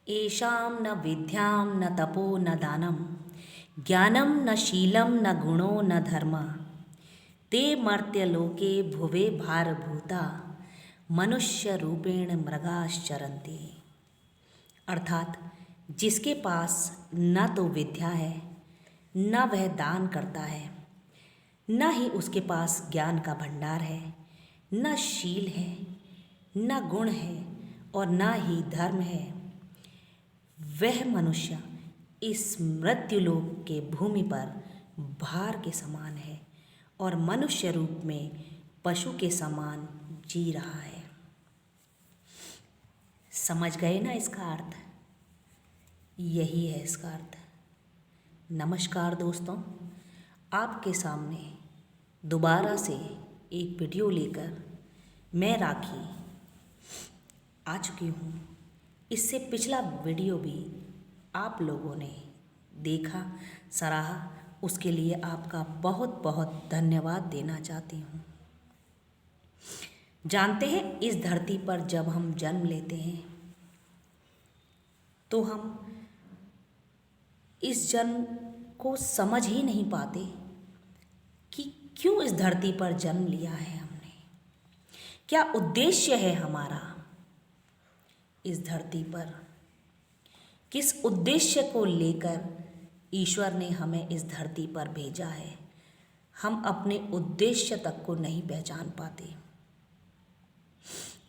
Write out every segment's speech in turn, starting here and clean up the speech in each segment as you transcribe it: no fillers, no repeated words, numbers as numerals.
येषां न विद्यां न तपो न दानं ज्ञानं न शीलं न गुणो न धर्मः ते मर्त्यलोके भुवे भारभूता मनुष्य रूपेण मृगाश्चरन्ति। अर्थात जिसके पास न तो विद्या है, न वह दान करता है, न ही उसके पास ज्ञान का भंडार है, न शील है, न गुण है और न ही धर्म है, वह मनुष्य इस मृत्युलोक के भूमि पर भार के समान है और मनुष्य रूप में पशु के समान जी रहा है। समझ गए ना इसका अर्थ? यही है इसका अर्थ। नमस्कार दोस्तों, आपके सामने दोबारा से एक वीडियो लेकर मैं राखी आ चुकी हूँ। इससे पिछला वीडियो भी आप लोगों ने देखा, सराहा, उसके लिए आपका बहुत बहुत धन्यवाद देना चाहती हूँ। जानते हैं, इस धरती पर जब हम जन्म लेते हैं तो हम इस जन्म को समझ ही नहीं पाते कि क्यों इस धरती पर जन्म लिया है हमने, क्या उद्देश्य है हमारा इस धरती पर, किस उद्देश्य को लेकर ईश्वर ने हमें इस धरती पर भेजा है। हम अपने उद्देश्य तक को नहीं पहचान पाते,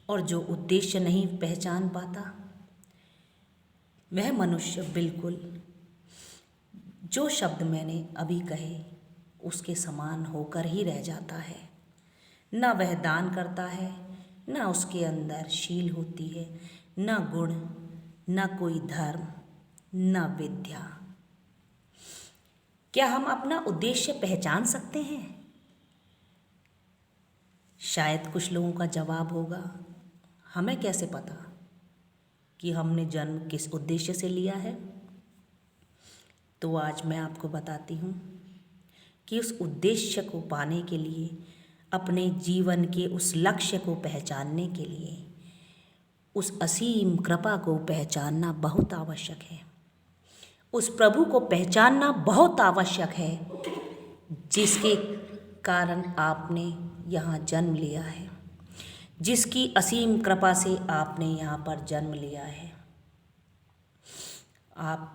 और जो उद्देश्य नहीं पहचान पाता वह मनुष्य बिल्कुल जो शब्द मैंने अभी कहे उसके समान होकर ही रह जाता है। न वह दान करता है, न उसके अंदर शील होती है, न गुण, न कोई धर्म, न विद्या। क्या हम अपना उद्देश्य पहचान सकते हैं? शायद कुछ लोगों का जवाब होगा, हमें कैसे पता कि हमने जन्म किस उद्देश्य से लिया है? तो आज मैं आपको बताती हूँ कि उस उद्देश्य को पाने के लिए, अपने जीवन के उस लक्ष्य को पहचानने के लिए, उस असीम कृपा को पहचानना बहुत आवश्यक है। उस प्रभु को पहचानना बहुत आवश्यक है जिसके कारण आपने यहाँ जन्म लिया है, जिसकी असीम कृपा से आपने यहाँ पर जन्म लिया है। आप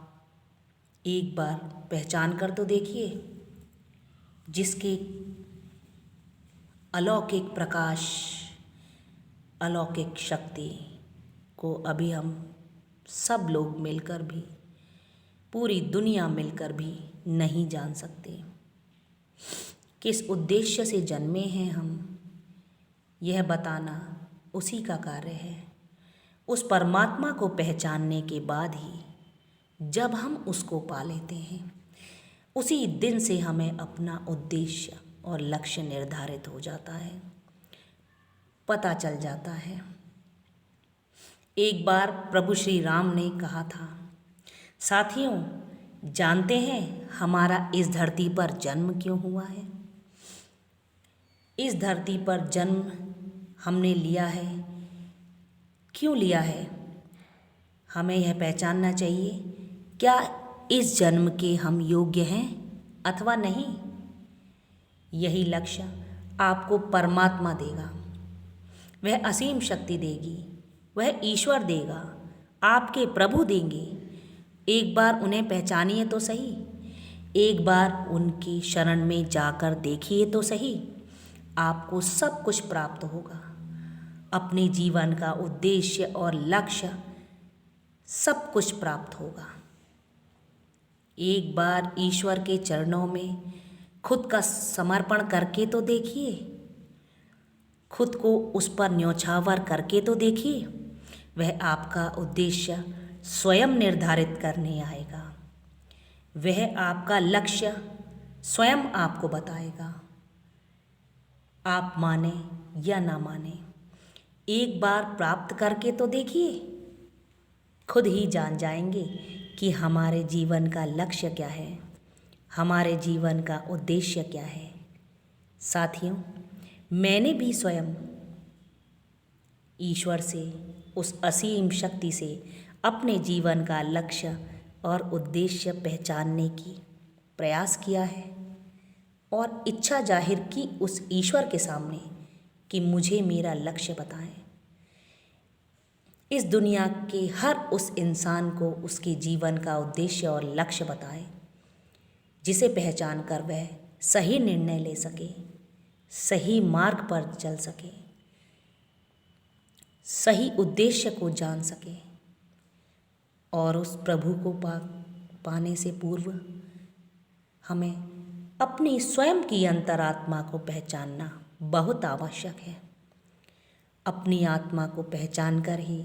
एक बार पहचान कर तो देखिए, जिसके अलौकिक प्रकाश, अलौकिक शक्ति को अभी हम सब लोग मिलकर भी, पूरी दुनिया मिलकर भी नहीं जान सकते। किस उद्देश्य से जन्मे हैं हम, यह बताना उसी का कार्य है। उस परमात्मा को पहचानने के बाद ही जब हम उसको पा लेते हैं, उसी दिन से हमें अपना उद्देश्य और लक्ष्य निर्धारित हो जाता है, पता चल जाता है। एक बार प्रभु श्री राम ने कहा था, साथियों, जानते हैं हमारा इस धरती पर जन्म क्यों हुआ है? इस धरती पर जन्म हमने लिया है, क्यों लिया है? हमें यह पहचानना चाहिए, क्या इस जन्म के हम योग्य हैं अथवा नहीं। यही लक्ष्य आपको परमात्मा देगा, वह असीम शक्ति देगी, वह ईश्वर देगा, आपके प्रभु देंगे। एक बार उन्हें पहचानिए तो सही, एक बार उनकी शरण में जाकर देखिए तो सही, आपको सब कुछ प्राप्त होगा। अपने जीवन का उद्देश्य और लक्ष्य सब कुछ प्राप्त होगा। एक बार ईश्वर के चरणों में खुद का समर्पण करके तो देखिए, खुद को उस पर न्योछावर करके तो देखिए, वह आपका उद्देश्य स्वयं निर्धारित करने आएगा। वह आपका लक्ष्य स्वयं आपको बताएगा। आप माने या ना माने, एक बार प्राप्त करके तो देखिए, खुद ही जान जाएंगे कि हमारे जीवन का लक्ष्य क्या है, हमारे जीवन का उद्देश्य क्या है। साथियों, मैंने भी स्वयं ईश्वर से, उस असीम शक्ति से अपने जीवन का लक्ष्य और उद्देश्य पहचानने की प्रयास किया है और इच्छा जाहिर की उस ईश्वर के सामने कि मुझे मेरा लक्ष्य बताएं। इस दुनिया के हर उस इंसान को उसके जीवन का उद्देश्य और लक्ष्य बताएं, जिसे पहचान कर वह सही निर्णय ले सके, सही मार्ग पर चल सके, सही उद्देश्य को जान सके और उस प्रभु को पाने से पूर्व हमें अपनी स्वयं की अंतरात्मा को पहचानना बहुत आवश्यक है। अपनी आत्मा को पहचान कर ही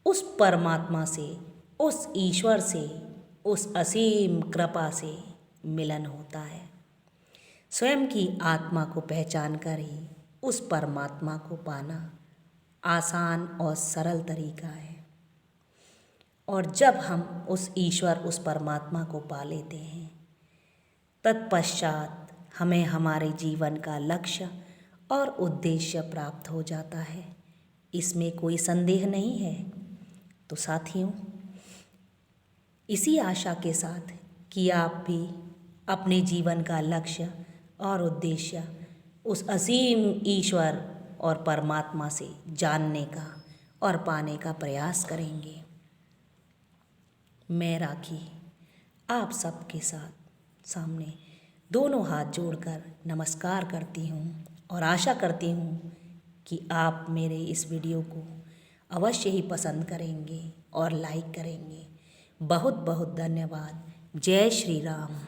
उस परमात्मा से, उस ईश्वर से, उस असीम कृपा से मिलन होता है। स्वयं की आत्मा को पहचान कर ही उस परमात्मा को पाना आसान और सरल तरीका है। और जब हम उस ईश्वर, उस परमात्मा को पा लेते हैं, तत्पश्चात हमें हमारे जीवन का लक्ष्य और उद्देश्य प्राप्त हो जाता है। इसमें कोई संदेह नहीं है। तो साथियों, इसी आशा के साथ कि आप भी अपने जीवन का लक्ष्य और उद्देश्य उस असीम ईश्वर और परमात्मा से जानने का और पाने का प्रयास करेंगे। मैं राखी आप सबके सामने दोनों हाथ जोड़कर नमस्कार करती हूँ और आशा करती हूँ कि आप मेरे इस वीडियो को अवश्य ही पसंद करेंगे और लाइक करेंगे। बहुत बहुत धन्यवाद। जय श्री राम।